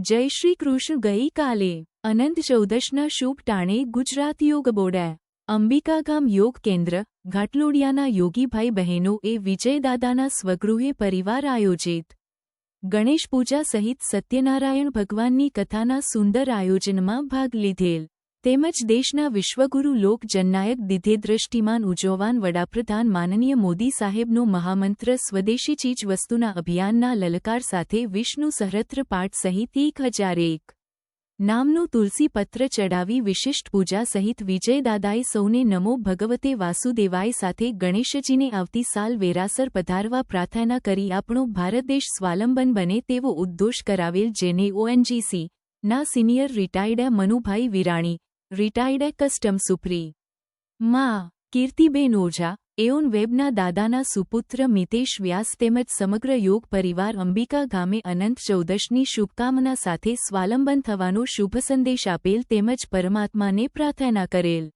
જય શ્રી કૃષ્ણ. ગઈકાલે અનંત ચૌદશના શુભ ટાણે ગુજરાત યોગ બોર્ડે અંબિકા ગામ યોગ કેન્દ્ર ઘાટલોડિયાના યોગીભાઈ બહેનોએ વિજયદાદાના સ્વગૃહે પરિવાર આયોજિત ગણેશ પૂજા સહિત સત્યનારાયણ ભગવાનની કથાના સુંદર આયોજનમાં ભાગ લીધેલ તેમજ દેશના વિશ્વગુરુ લોક જનનાયક દિધે દ્રષ્ટિમાન ઉજવવાન વડાપ્રધાન માનનીય મોદી સાહેબનો મહામંત્ર સ્વદેશી ચીજ વસ્તુના અભિયાનના લલકાર સાથે વિષ્ણુ સહસ્ત્ર પાઠ સહિત 1001 નામનું તુલસી પત્ર ચડાવી વિશિષ્ટ પૂજા સહિત વિજયદાદાએ સૌને નમો ભગવતે વાસુદેવાય સાથે ગણેશજીને આવતી સાલ વેરાસર પધારવા પ્રાર્થના કરી આપણો ભારત દેશ સ્વાવલંબન બને તેવો ઉદ્ઘોષ કરાવેલ, જેને ONGC ના senior retired Manubhai Virani, retired custom સુપ્રી માં કીર્તિબેન ઓઝા, એઓન વેબના દાદાના સુપુત્ર મિતેશ વ્યાસ તેમજ સમગ્ર યોગ પરિવાર અંબિકા ગામે અનંત ચૌદશની શુભકામના સાથે સ્વાવલંબન થવાનો શુભ સંદેશ આપેલ તેમજ પરમાત્માને પ્રાર્થના કરેલ.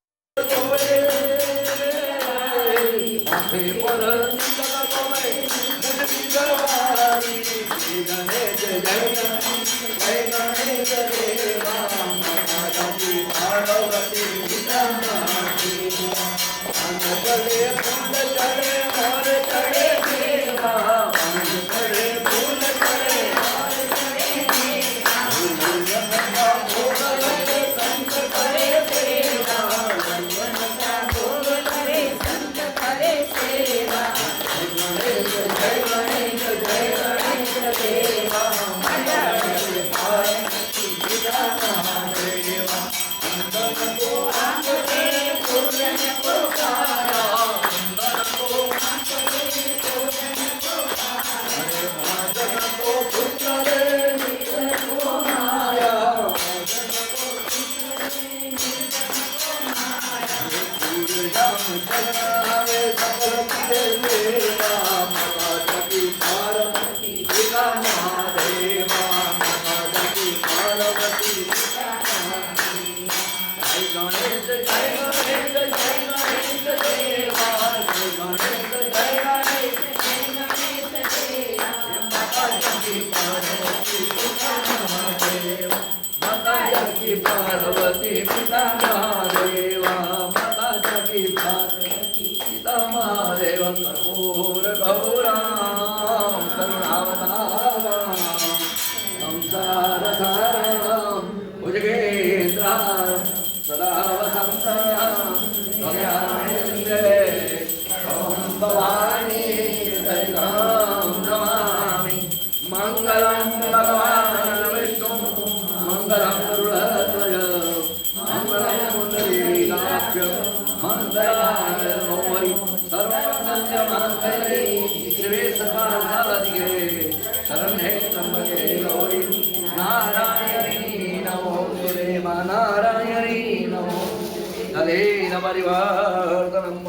पार्वती पिता महादेवा माता जगी पार्वती पिता महादेव कर्पूर गौराम करुणावतारम संसारसारम भुजगेन्द्राम सदा वसंतम गम्यामेन्द्रे ओम भवानी दैवं नमामि मंगलम भगवान विष्णु मंगलम गरुड़ध्वज मंगलम पुंडरीकाक्ष मंगलाय गौरी सर्वमंगलमांगल्ये शिवे सर्वार्थसाधिके शरण्ये त्र्यंबके गौरी नारायणी नमोस्तुते मा नारायणी नमो तदेन परिवर्तनम्